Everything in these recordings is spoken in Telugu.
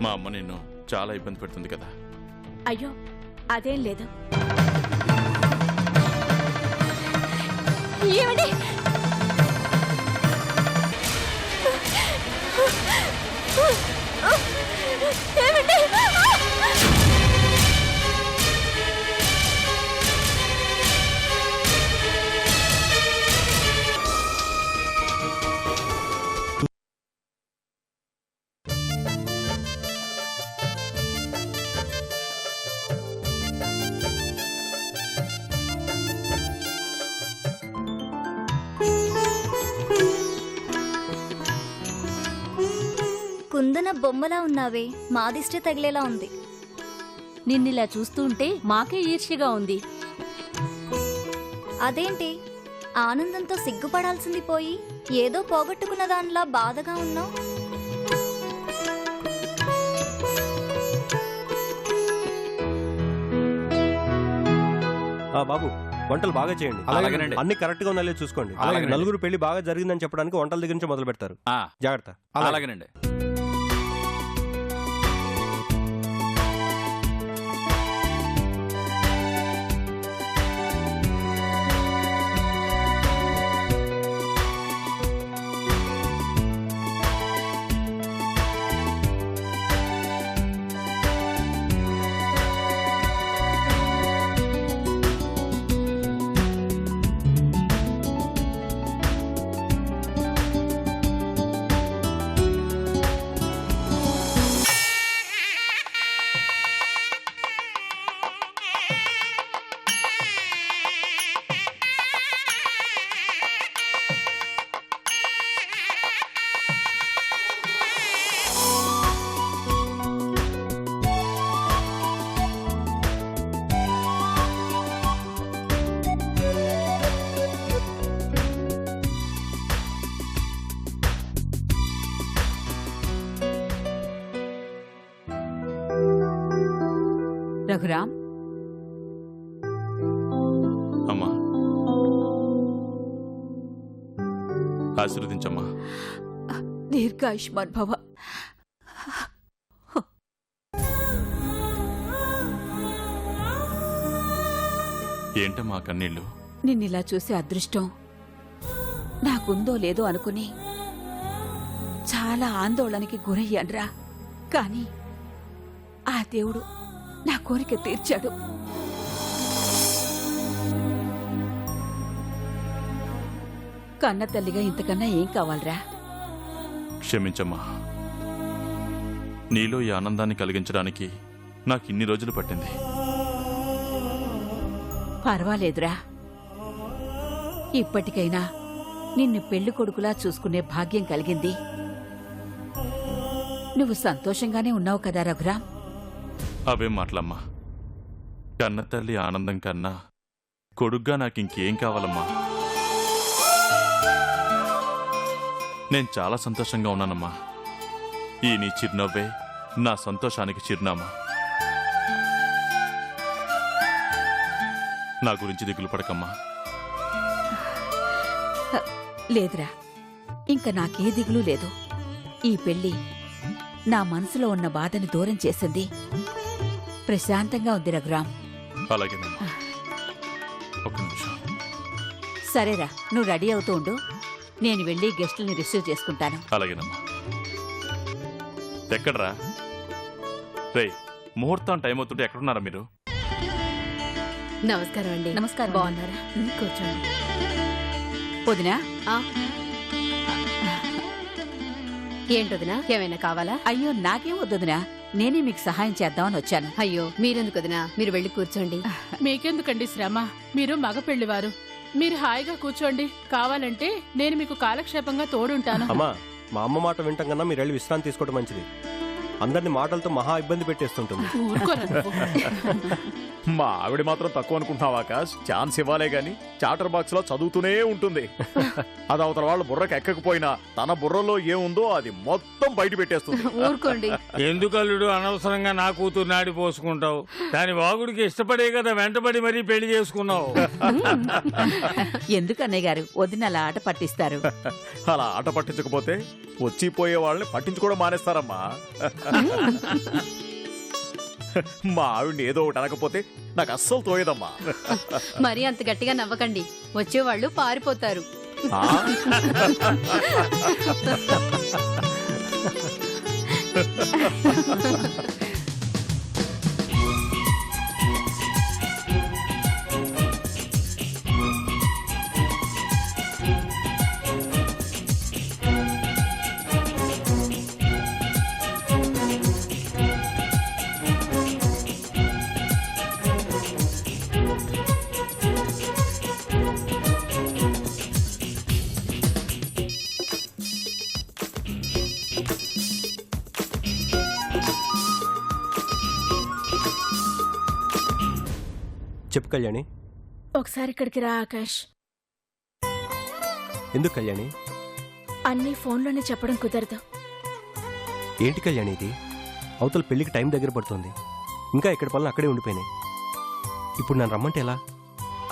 మా అమ్మ నిన్ను చాలా ఇబ్బంది పెడుతుంది కదా. అయ్యో అదేం లేదు. ఏమండి ఏమండి కుందన బొమ్మలా ఉన్నావే, మా దిష్టి తగిలేలా ఉంది. నిన్నిలా చూస్తుంటే మాకే ఈర్ష్యగా ఉంది. అదేంటి ఆనందంతో సిగ్గుపడాల్సింది పోయి ఏదో పోగొట్టుకున్న దానిలా బాధగా ఉన్నావు? బాబు వంటలు బాగా చేయండి. అన్ని కరెక్ట్ గా ఉన్నాయో చూసుకోండి. నలుగురు పెళ్లి బాగా జరిగిందని చెప్పడానికి వంటల దగ్గర నుంచి మొదలు పెడతారు. జాగ్రత్త. అలాగేనండి. రఘురామ్, అమ్మా ఆశీర్వదించమ్మా. దీర్ఘాయుష్మాన్ భవ. ఏంటమ్మా కన్నీళ్ళు? నిన్నిలా చూసే అదృష్టం నాకుందో లేదో అనుకుని చాలా ఆందోళనకి గురయ్యాన్రా. కాని ఆ దేవుడు నా కోరిక తీర్చాడు. కన్న తల్లిగా ఇంతకన్నా ఏం కావాలరా? క్షమించమ్మా. నీలో ఈ ఆనందాన్ని కలిగించడానికి నాకు ఇన్ని రోజులు పట్టింది. పర్వాలేదురా. ఇప్పటికైనా నిన్ను పెళ్లి కొడుకులా చూసుకునే భాగ్యం కలిగింది. నువ్వు సంతోషంగానే ఉన్నావు కదా రఘురామ్? అవేం మాటలమ్మా. కన్న తల్లి ఆనందం కన్నా కొడుగ్గా నాకింకేం కావాలమ్మా? నేను చాలా సంతోషంగా ఉన్నానమ్మా. ఈ నీ చిరునవ్వే నా సంతోషానికి చిరునామా. నా గురించి దిగులు పడకమ్మా. లేదురా, ఇంక నాకే దిగులు లేదు. ఈ పెళ్లి నా మనసులో ఉన్న బాధని దూరం చేసింది. ప్రశాంతంగా ఉంది రఘురామ్. అలాగేనమ్మా. ఒక నిమిషం. సరేరా, నువ్వు రెడీ అవుతూ ఉండు. నేను వెళ్ళి గెస్టుల్ని రిసీవ్ చేసుకుంటాను. అలాగేనమ్మా. ఎక్కడ్రా రే? ముహూర్తం టైం అవుతుంటే ఎక్కడున్నారా మీరు? నమస్కారం అండి. నమస్కారం. బాగున్నారా? కూర్చోండి. వదినా, ఏంటొదినా, ఏమైనా కావాలా? అయ్యో నాకేం వద్దుదినా, నేనే మీకు సహాయం చేద్దామని వచ్చాను. అయ్యో మీరెందుకు వదినా, మీరు వెళ్ళి కూర్చోండి. మీకెందుకండి శ్రమ? మీరు మగ పెళ్లివారు, మీరు హాయిగా కూర్చోండి. కావాలంటే నేను మీకు కాలక్షేపంగా తోడుంటాను. అమ్మా, మా అమ్మ మాట వింటాం కన్నా మీరు వెళ్ళి విశ్రాంతి తీసుకోవడం మంచిది. అందరిని మాటలతో మహా ఇబ్బంది పెట్టేస్తుంటుంది. ఊరుకోరా నువ్వు. మా ఆవిడ మాత్రం తక్కువ అనుకుంటున్నావా ఆకాష్? ఛాన్స్ ఇవ్వాలే గాని చాటర్ బాక్స్ లో చదువుతూనే ఉంటుంది. అది అవతల వాళ్ళ బుర్రకు ఎక్కకపోయినా తన బుర్రలో ఏముందో అది మొత్తం బయట పెట్టేస్తుంది. ఊరుకోండి. ఎందుకు అల్లుడు అనవసరంగా నా కూతురు నాడి పోసుకుంటావు? దాని వాగుడికి ఇష్టపడే కదా వెంటబడి మరీ పెళ్లి చేసుకున్నావు. ఎందుకు అన్నయ్య గారు వదిన అలా ఆట పట్టిస్తారు? అలా ఆట పట్టించకపోతే వచ్చిపోయే వాళ్ళని పట్టించుకోవడం మానేస్తారమ్మా. మా ఆవిడ్ని ఏదో ఒకటి అనకపోతే నాకు అస్సలు తోయదమ్మా. మరీ అంత గట్టిగా నవ్వకండి, వచ్చేవాళ్ళు పారిపోతారు. ఆ? చెప్పు కళ్యాణి. ఒకసారి ఇక్కడికి రా ఆకాష్. ఎందుకు కళ్యాణి? అన్నీ ఫోన్లోనే చెప్పడం కుదరదు. ఏంటి కళ్యాణి ఇది? అవతల పెళ్లికి టైం దగ్గర పడుతుంది, ఇంకా ఇక్కడ పనులు అక్కడే ఉండిపోయినాయి. ఇప్పుడు నన్ను రమ్మంటే ఎలా?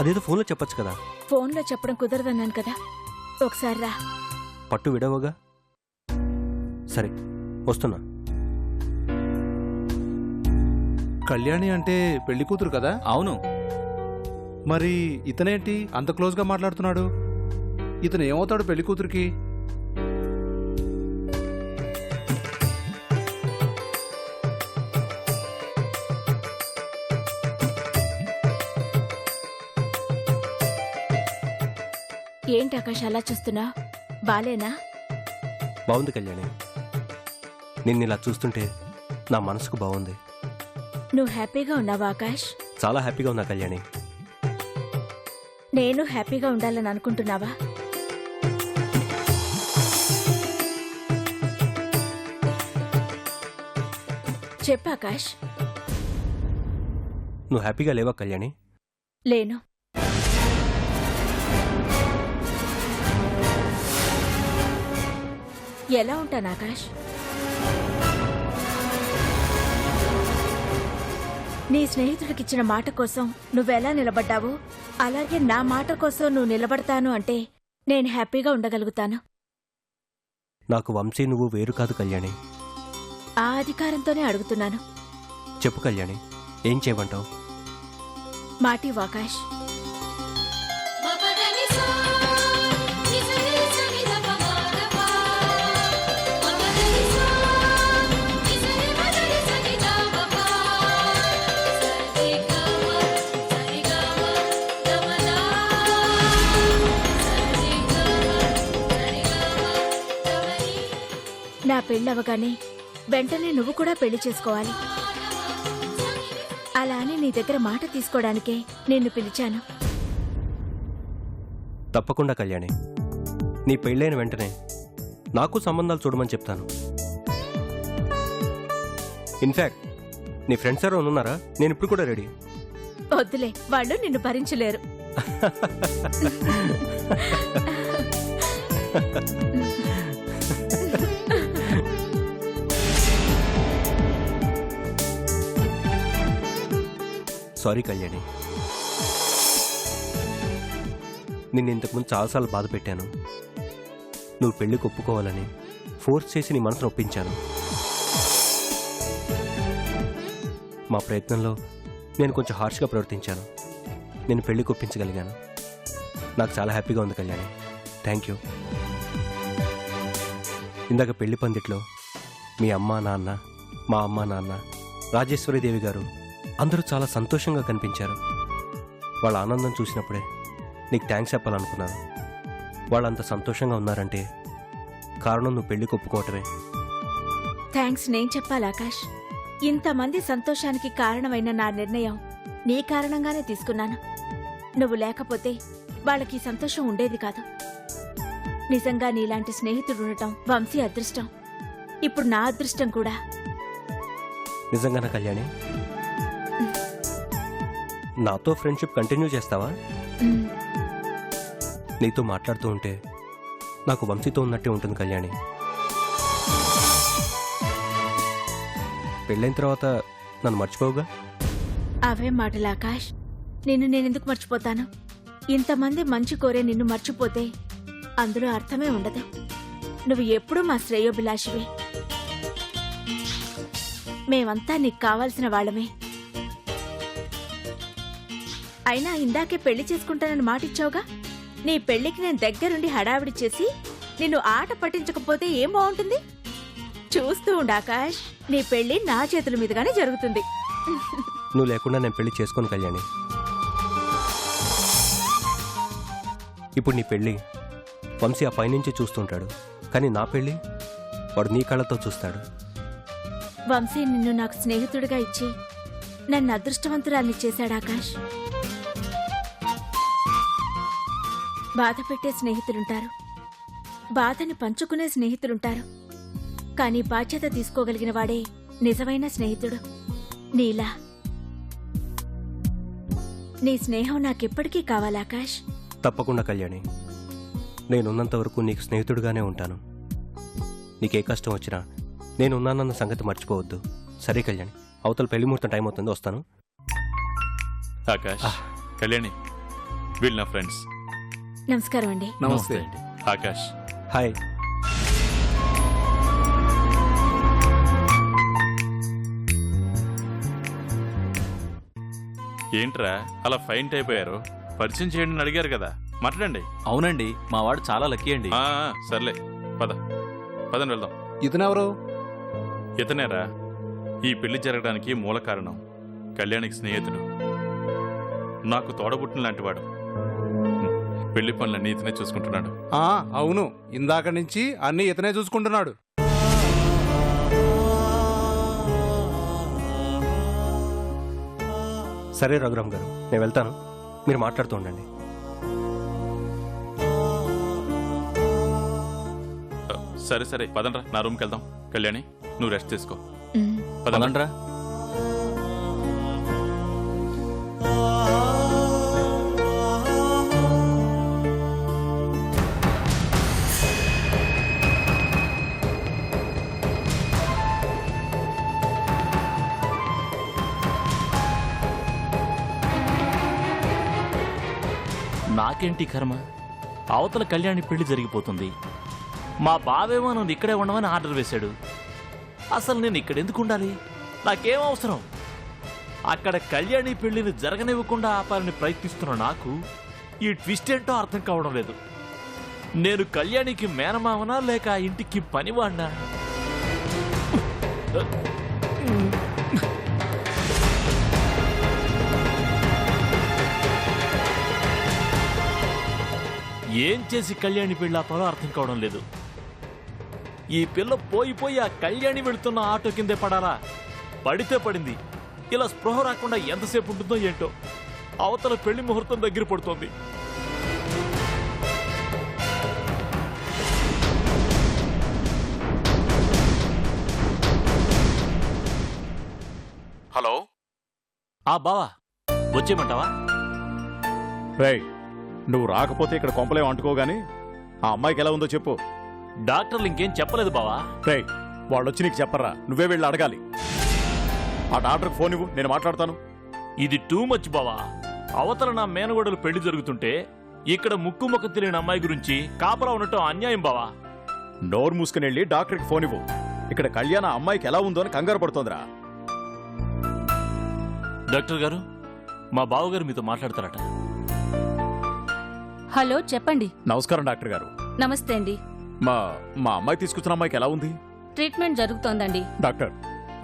అదేదో ఫోన్లో చెప్పొచ్చు కదా. ఫోన్లో చెప్పడం కుదరదన్నాను కదా, ఒకసారి రా. పట్టు విడవగా. సరే వస్తున్నా. కళ్యాణి అంటే పెళ్లి కూతురు కదా? అవును. మరి ఇతనేంటి అంత క్లోజ్ గా మాట్లాడుతున్నాడు? ఇతను ఏమవుతాడు పెళ్లి కూతురికి? ఏంటి ఆకాష్ అలా చూస్తున్నా? బాలేనా? బాగుంది కళ్యాణి. నిన్ను ఇలా చూస్తుంటే నా మనసుకు బాగుంది. నువ్వు హ్యాపీగా ఉన్నావా ఆకాష్? చాలా హ్యాపీగా ఉన్నా కళ్యాణి. నేను హ్యాపీగా ఉండాలని అనుకుంటున్నావా? చెప్పు ఆకాష్. నువ్వు హ్యాపీగా లేవా కళ్యాణి? లేను. ఎలా ఉంటాను ఆకాష్? నీ స్నేహితుడికిచ్చిన మాట కోసం నువ్వెలా నిలబడ్డావో అలాగే నా మాట కోసం నువ్వు నిలబడతాను అంటే నేను హ్యాపీగా ఉండగలుగుతాను. నాకు వంశీ నువ్వు వేరు కాదు కళ్యాణి. ఆ అధికారంతోనే అడుగుతున్నాను. చెప్పు కళ్యాణి, ఏం చేయమంటావు? మాటి ఆకాష్. నా పెళ్ళవగానే వెంటనే నువ్వు కూడా పెళ్లి చేసుకోవాలి. అలా అని నీ దగ్గర మాట తీసుకోవడానికే నిన్ను పిలిచాను. తప్పకుండా కళ్యాణి. నీ పెళ్ళైన వెంటనే నాకు సంబంధాలు చూడమని చెప్తాను. ఇన్ఫ్యాక్ట్ నీ ఫ్రెండ్స్ ఎవరో ఉన్నారా? నేను ఇప్పుడు కూడా రెడీ. వద్దులే, వాళ్ళు నిన్ను భరించలేరు. సారీ కళ్యాణి, నిన్ను ఇంతకుముందు చాలాసార్లు బాధ పెట్టాను. నువ్వు పెళ్లికి ఒప్పుకోవాలని ఫోర్స్ చేసి నీ మనసును ఒప్పించాను. మా ప్రయత్నంలో నేను కొంచెం హార్ష్గా ప్రవర్తించాను. నేను పెళ్లికి ఒప్పించగలిగాను. నాకు చాలా హ్యాపీగా ఉంది కళ్యాణి. Thank you. ఇందాక పెళ్లి పందిట్లో మీ అమ్మ నాన్న, మా అమ్మ నాన్న, రాజేశ్వరీదేవి గారు అందరూ చాలా సంతోషంగా కనిపించారు. వాళ్ళ ఆనందం చూసినప్పుడే నీకు థ్యాంక్స్ చెప్పాలనుకున్నాను. వాళ్ళంత సంతోషంగా ఉన్నారంటే కారణం నువ్వు పెళ్లికి ఒప్పుకోవటమే. థ్యాంక్స్ నేను చెప్పాలి ఆకాష్. ఇంతమంది సంతోషానికి కారణమైన నా నిర్ణయం నీ కారణంగానే తీసుకున్నాను. నువ్వు లేకపోతే వాళ్ళకి సంతోషం ఉండేది కాదు. నిజంగా నీలాంటి స్నేహితుడు ఉండటం వంశీ అదృష్టం. ఇప్పుడు నా అదృష్టం కూడా. నిజంగానా కళ్యాణి? నాతో ఫ్రెండ్షిప్ కంటిన్యూ చేస్తావా? నీతో మాట్లాడుతూ ఉంటే నాకు వంశీతో ఉన్నట్టే ఉంటుంది కళ్యాణి. పెళ్ళైన తర్వాత నన్ను మర్చిపోవుగా? అవే మాటలు ఆకాష్. నిన్ను నేనెందుకు మర్చిపోతాను? ఇంతమంది మంచి కోరే నిన్ను మర్చిపోతే అందులో అర్థమే ఉండదు. నువ్వు ఎప్పుడూ మా శ్రేయోభిలాషివి. మేమంతా నీకు కావాల్సిన వాళ్ళమే. అయినా ఇందాకే పెళ్లి చేసుకుంటానని మాటిచ్చావుగా. నీ పెళ్లికి నేను దగ్గరుండి హడావిడి చేసి నిన్ను ఆట పట్టించకపోతే ఏం బాగుంటుంది? చూస్తూ ఉండు ఆకాష్, నీ పెళ్లి నా చేతుల మీదుగానే జరుగుతుంది. నువ్వు లేకుండా నేను పెళ్లి చేసుకోను కళ్యాణి. ఇప్పుడు నీ పెళ్ళి వంశీ ఆ పైనుంచి చూస్తుంటాడు, కానీ నా పెళ్ళి వాడు నీ కళ్ళతో చూస్తాడు. వంశీ నిన్ను నాకు స్నేహితుడిగా ఇచ్చి నన్ను అదృష్టవంతురాల్ని చేశాడు ఆకాష్. బాధ పెట్టే స్నేహితులుంటారు, బాధని పంచుకునే స్నేహితులుంటారు, కానీ బాధ్యత తీసుకోగలిగిన వాడే నిజమైన స్నేహితుడు. నీలా నీ స్నేహం నాకెప్పటికీ కావాలి ఆకాష్. తప్పకుండా కళ్యాణి, నేనున్నంత వరకు నీకు స్నేహితుడిగానే ఉంటాను. నీకే కష్టం వచ్చినా నేనున్నానన్న సంగతి మర్చిపోవద్దు. సరే కళ్యాణి, అవతల పెళ్లి ముహూర్తం టైం అవుతుంది, వస్తాను. ఆకాష్, కళ్యాణి, వీళ్ళు నా ఫ్రెండ్స్. నమస్కారం అండి. నమస్తే. ఆకాష్. హాయ్. ఏంట్రా అలా ఫైన్ అయిపోయారు? పరిచయం చేయండి అని అడిగారు కదా, మాట్లాడండి. అవునండి, మా వాడు చాలా లక్కీ అండి. సర్లే, పదని వెళ్దాం. ఇతనెవరు? ఇతనేరా ఈ పెళ్లి జరగడానికి మూల కారణం. కళ్యాణికి స్నేహితుడు, నాకు తోడబుట్టిన లాంటివాడు. పెళ్లి పనులన్నీ ఇతనే చూసుకుంటున్నాడు. అవును, ఇందాక నుంచి అన్ని ఇతనే చూసుకుంటున్నాడు. సరే రఘురామ్ గారు, నేను వెళ్తాను, మీరు మాట్లాడుతూ ఉండండి. సరే సరే, పదండ్రా, నా రూమ్కి వెళ్దాం. కళ్యాణి, నువ్వు రెస్ట్ తీసుకో. పదండ్రా. నాకేంటి కర్మ, అవతల కళ్యాణి పెళ్లి జరిగిపోతుంది. మా బావేమో నన్ను ఇక్కడే ఉండమని ఆర్డర్ వేశాడు. అసలు నేను ఇక్కడ ఎందుకు ఉండాలి? నాకేం అవసరం? అక్కడ కళ్యాణి పెళ్లిని జరగనివ్వకుండా ఆపాలని ప్రయత్నిస్తున్న నాకు ఈ ట్విస్ట్ ఏంటో అర్థం కావడం లేదు. నేను కళ్యాణికి మేనమావనా లేక ఆ ఇంటికి పనివాడినా? ఏం చేసి కళ్యాణి పెళ్లి ఆపాలో అర్థం కావడం లేదు. ఈ పిల్ల పోయి ఆ కళ్యాణి వెళుతున్న ఆటో కిందే పడాలా? పడితే పడింది. ఇలా స్పృహ రాకుండా ఎంతసేపు ఉంటుందో ఏంటో. అవతల పెళ్లి ముహూర్తం దగ్గర పడుతోంది. హలో. బావా, వచ్చేయమంటావా? రేయ్, నువ్వు రాకపోతే ఇక్కడ కొంపలేం అంటుకోగాని ఆ అమ్మాయికి ఎలా ఉందో చెప్పు. డాక్టర్లు ఇంకేం చెప్పలేదు బావా. రేయ్, వాళ్ళొచ్చి నీకు చెప్పరా? నువ్వే వెళ్ళి అడగాలి. ఆ డాక్టర్కి ఫోన్ ఇవ్వు, నేను మాట్లాడతాను. ఇది టూ మచ్ బావా. అవతల నా మేనగోడలు పెళ్లి జరుగుతుంటే ఇక్కడ ముక్కు ముఖం తెలియని అమ్మాయి గురించి కాపలా ఉండటం అన్యాయం బావా. నోరు మూసుకుని వెళ్ళి డాక్టర్కి ఫోన్ ఇవ్వు. ఇక్కడ కళ్యాణ అమ్మాయికి ఎలా ఉందో అని కంగారు పడుతోందిరా. డాక్టర్ గారు, మా బావగారు మీతో మాట్లాడతారట. హలో, చెప్పండి. నమస్కారం డాక్టర్ గారు. నమస్తే అండి. మా మా అమ్మాయి తీసుకొచ్చిన అమ్మాయికి ఎలా ఉంది? ట్రీట్మెంట్ జరుగుతోందండి. డాక్టర్,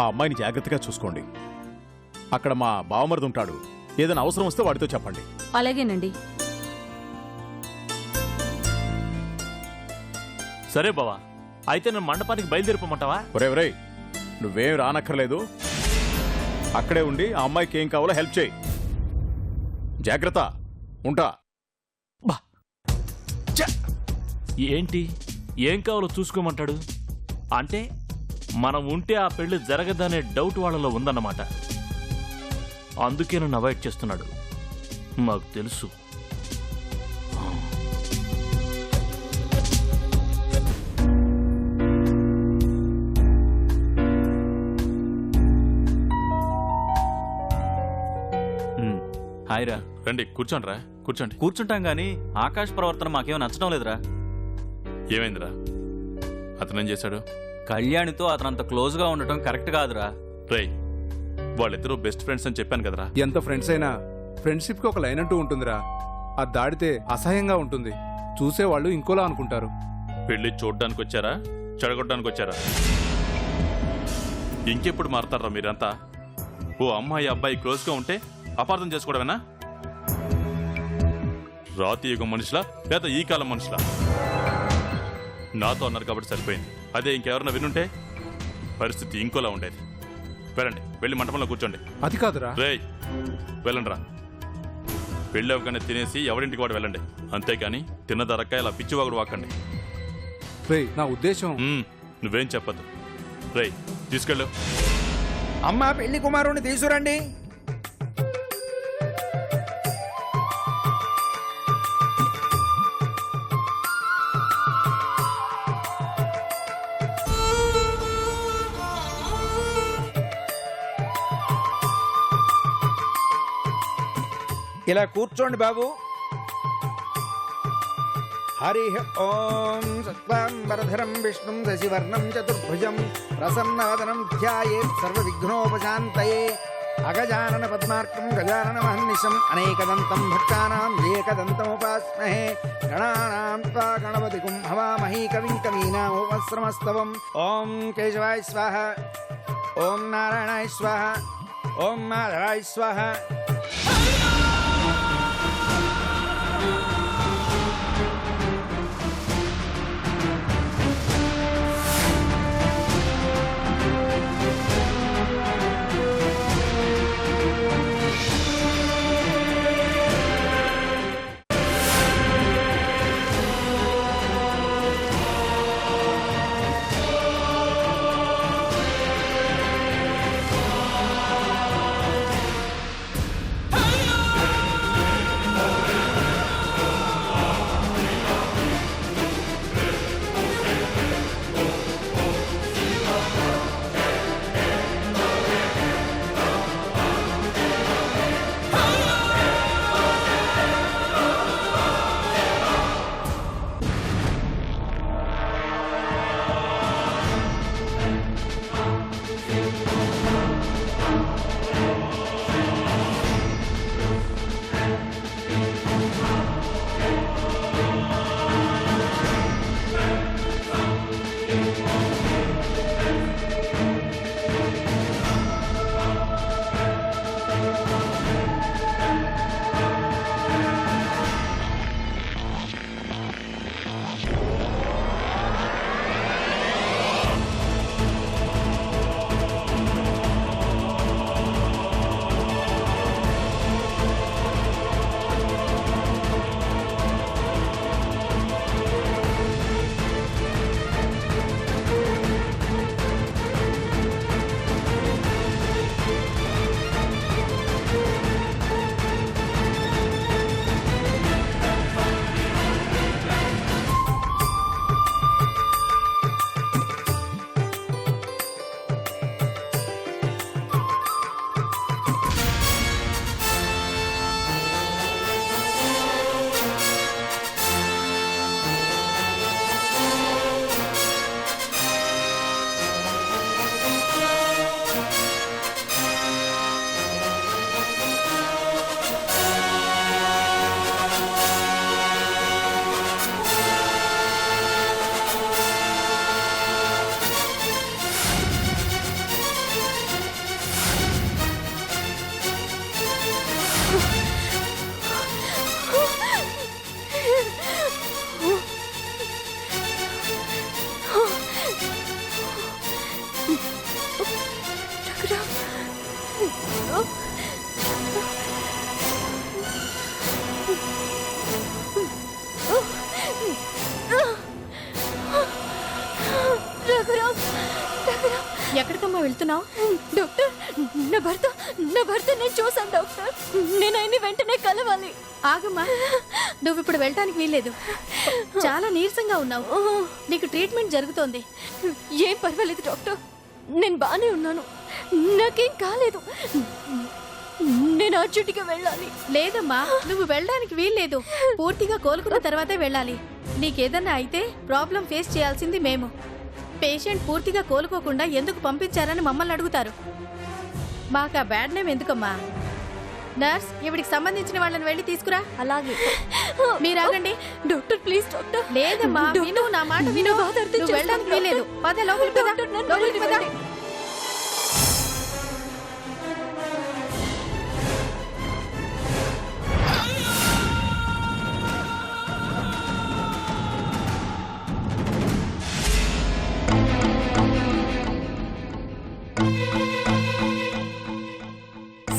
ఆ అమ్మాయిని జాగ్రత్తగా చూసుకోండి. అక్కడ మా బావమరిది ఉంటాడు, ఏదైనా అవసరం వస్తే వాడితో చెప్పండి. అలాగేనండి. సరే బావా, అయితే నేను మండపానికి బయలుదేరిపోమంటావా? ఒరే, నువ్వేం రానక్కర్లేదు. అక్కడే ఉండి ఆ అమ్మాయికి ఏం కావాలో హెల్ప్ చేయి. జాగ్రత్త, ఉంటా. ఏంటి, ఏం కావాలో చూసుకోమంటాడు? అంటే మనం ఉంటే ఆ పెళ్లి జరగదనే డౌట్ వాళ్ళలో ఉందన్నమాట. అందుకే నన్ను అవాయిడ్ చేస్తున్నాడు. మాకు తెలుసు. హాయ్ రా. రండి, కూర్చోండి రా, కూర్చోండి. కూర్చుంటాం గాని ఆకాష్ ప్రవర్తన మాకేమో నచ్చడం లేదురా. ఏమైందిరా? అతనేం చేశాడు? కళ్యాణితో అతనంత క్లోజ్గా ఉండటం కరెక్ట్ కాదురా. రేయ్, వాళ్ళిద్దరూ బెస్ట్ ఫ్రెండ్స్ అని చెప్పాను కదరా. ఎంత ఫ్రెండ్స్ అయినా ఫ్రెండ్షిప్కి ఒక లైన్ అంటూ ఉంటుందిరా. అది దాడితే అసహ్యంగా ఉంటుంది. చూసేవాళ్ళు ఇంకోలా అనుకుంటారు. పెళ్లి చూడ్డానికి వచ్చారా, చెడగొట్టడానికి వచ్చారా? ఇంకెప్పుడు మారతారా మీరంతా? ఓ అమ్మాయి అబ్బాయి క్లోజ్గా ఉంటే అపార్థం చేసుకోవడమేనా? రాతి యుగం మనుషులా లేదా ఈ కాలం మనుషులా? నాతో అన్నారు కాబట్టి సరిపోయింది. అదే ఇంకెవరన్నా వినుంటే పరిస్థితి ఇంకోలా ఉండేది. వెళ్ళండి, వెళ్ళి మంటపంలో కూర్చోండి. అది కాదురా. రేయ్, వెళ్ళండి రా. పెళ్ళి అవగానే తినేసి ఎవరింటికి వాడు వెళ్ళండి. అంతేగాని తిన్నదరక్క ఇలా పిచ్చివాగుడు వాకండి. రేయ్, నా ఉద్దేశం. నువ్వేం చెప్పద్దు. రేయ్, తీసుకెళ్ళు. అమ్మా, పెళ్లి కుమారుణ్ణి తీసుకురండి. ఇలా కూర్చోండి బాబు. హరి ఓం. సత్వాంబరధరం విష్ణుం శశివర్ణం చతుర్భుజం ప్రసన్నవదనం ధ్యాయేత్ సర్వవిఘ్నోపశాంతయే. అగజానన పద్మార్కం గజానన మహర్నిశం అనేకదంతం భక్తానాం ఏకదంతముపాస్మహే. గణానాం త్వా గణపతిగుం హవామహీ కవిం కవీనాముపస్రమస్తవం. ఓం కేశవాయ స్వాహ, ఓం నారాయణాయ స్వాహ, ఓం మాధవాయ స్వాహ. ఎక్కడికమ్మా వెళ్తున్నావు? డాక్టర్, నా భర్త నేను చూసాను డాక్టర్. నేను ఆయన్ని వెంటనే కలవాలి. ఆగమ్మా, నువ్వు ఇప్పుడు వెళ్ళటానికి వీల్లేదు. చాలా నీరసంగా ఉన్నావు. నీకు ట్రీట్మెంట్ జరుగుతోంది. ఏం పర్వాలేదు డాక్టర్, నేను బానే ఉన్నాను, నాకేం కాలేదు. నేను అర్జెంటుగా వెళ్ళాలి. లేదమ్మా, నువ్వు వెళ్ళడానికి వీల్లేదు. పూర్తిగా కోలుకున్న తర్వాతే వెళ్ళాలి. నీకేదన్నా అయితే ప్రాబ్లం ఫేస్ చేయాల్సింది మేము. పేషెంట్ పూర్తిగా కోలుకోకుండా ఎందుకు పంపించారని మమ్మల్ని అడుగుతారు. మాకు ఆ బ్యాడ్ నేమ్ ఎందుకమ్మా? నర్స్, ఇవిడికి సంబంధించిన వాళ్ళని వెళ్ళి తీసుకురా. అలాగే. మీరు ఆగండి. Doctor please doctor. లేదమ్మా, విను నా మాట విను. నువ్వు వెళ్ళడానికి వీలేదు. పద లోపలికి పద. లోపలికి పద.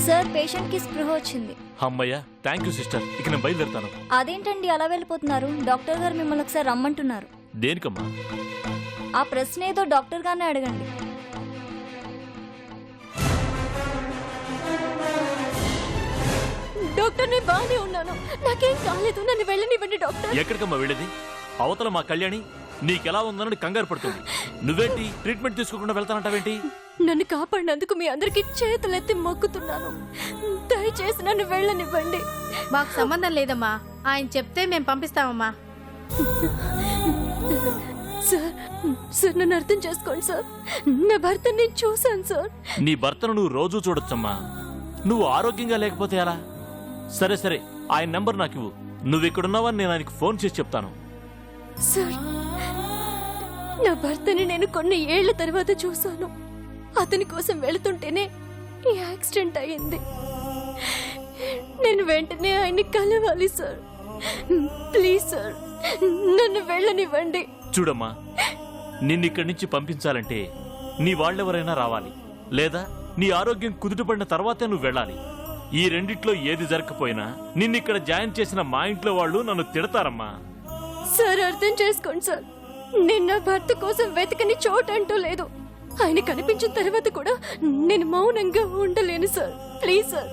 సార్, పేషెంట్ కి స్పృహ వచ్చింది. అమ్మయ్యా, థ్యాంక్ యూ సిస్టర్. ఇక నేను బయలుదేరుతాను. అదేంటండి అలా వెళ్ళిపోతున్నారు? డాక్టర్ గారు మిమ్మల్ని ఒకసారి రమ్మంటున్నారు. దేనికమ్మా? ఆ ప్రశ్న ఏదో డాక్టర్ గారినే అడగండి. డాక్టర్ నేను బాగానే ఉన్నాను, నాకేం కాలేదు, నన్ను వెళ్ళనివ్వండి డాక్టర్. ఎక్కడికమ్మా వెళ్ళేది? అవతల మా కళ్యాణి నీకెలా ఉందని కంగారు పడుతుంది. నువ్వేంటి ట్రీట్మెంట్ తీసుకోకుండా వెళ్తానంటావేంటి? నన్ను కాపాడినందుకు మీ అందరికీ చేతులెత్తి మొక్కుతున్నాను, దయచేసి నన్ను వెళ్ళనివ్వండి. మాకు సంబంధం లేదమ్మా, ఆయన చెప్తే మేము పంపిస్తామమ్మా. సార్, సార్ నన్ను అర్థం చేసుకోండి సార్. నా భర్త నేను చూశాను సార్. నీ భర్తను నువ్వు రోజూ చూడొచ్చమ్మా. నువ్వు ఆరోగ్యంగా లేకపోతే ఎలా? సరే సరే, ఆయన నెంబర్ నాకు ఇవ్వు. నువ్వు ఇక్కడున్నావని నేను ఆయనకి ఫోన్ చేసి చెప్తాను. సార్, నా భర్తని నేను కొన్ని ఏళ్ల తర్వాత చూశాను. అతని కోసం వెళుతుంటేనే ఈ యాక్సిడెంట్ అయింది. నేను వెంటనే ఆయన్ని కలవాలి సార్. ప్లీజ్ సార్, నన్ను వెళ్ళనివ్వండి. చూడమ్మా, నిన్నిక్కడి నుంచి పంపించాలంటే నీ వాళ్ళెవరైనా రావాలి, లేదా నీ ఆరోగ్యం కుదుటపడిన తర్వాతే నువ్వు వెళ్ళాలి. ఈ రెండిట్లో ఏది జరగకపోయినా నిన్నిక్కడ జాయిన్ చేసిన మా ఇంట్లో వాళ్ళు నన్ను తిడతారమ్మా. సార్, అర్థం చేసుకోండి సార్. నేను నా భర్త కోసం వెతకని చోటంటూ లేదు. ఆయన కనిపించిన తర్వాత కూడా నేను మౌనంగా ఉండలేను సార్. ప్లీజ్ సార్,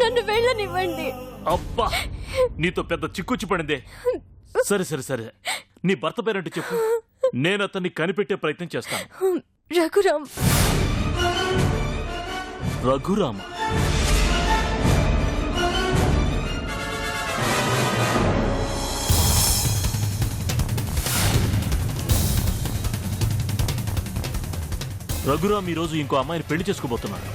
నన్ను వెళ్ళనివ్వండి. అబ్బా, నీతో పెద్ద చిక్కుచ్చి పడిందే. సరే సరే సరే, నీ భర్త పేరంటూ చెప్పు. నేను అతన్ని కనిపెట్టే ప్రయత్నం చేస్తాను. రఘురామ్. రఘురామ? రఘురామ్ ఈరోజు ఇంకో అమ్మాయిని పెళ్లి చేసుకోబోతున్నాడు.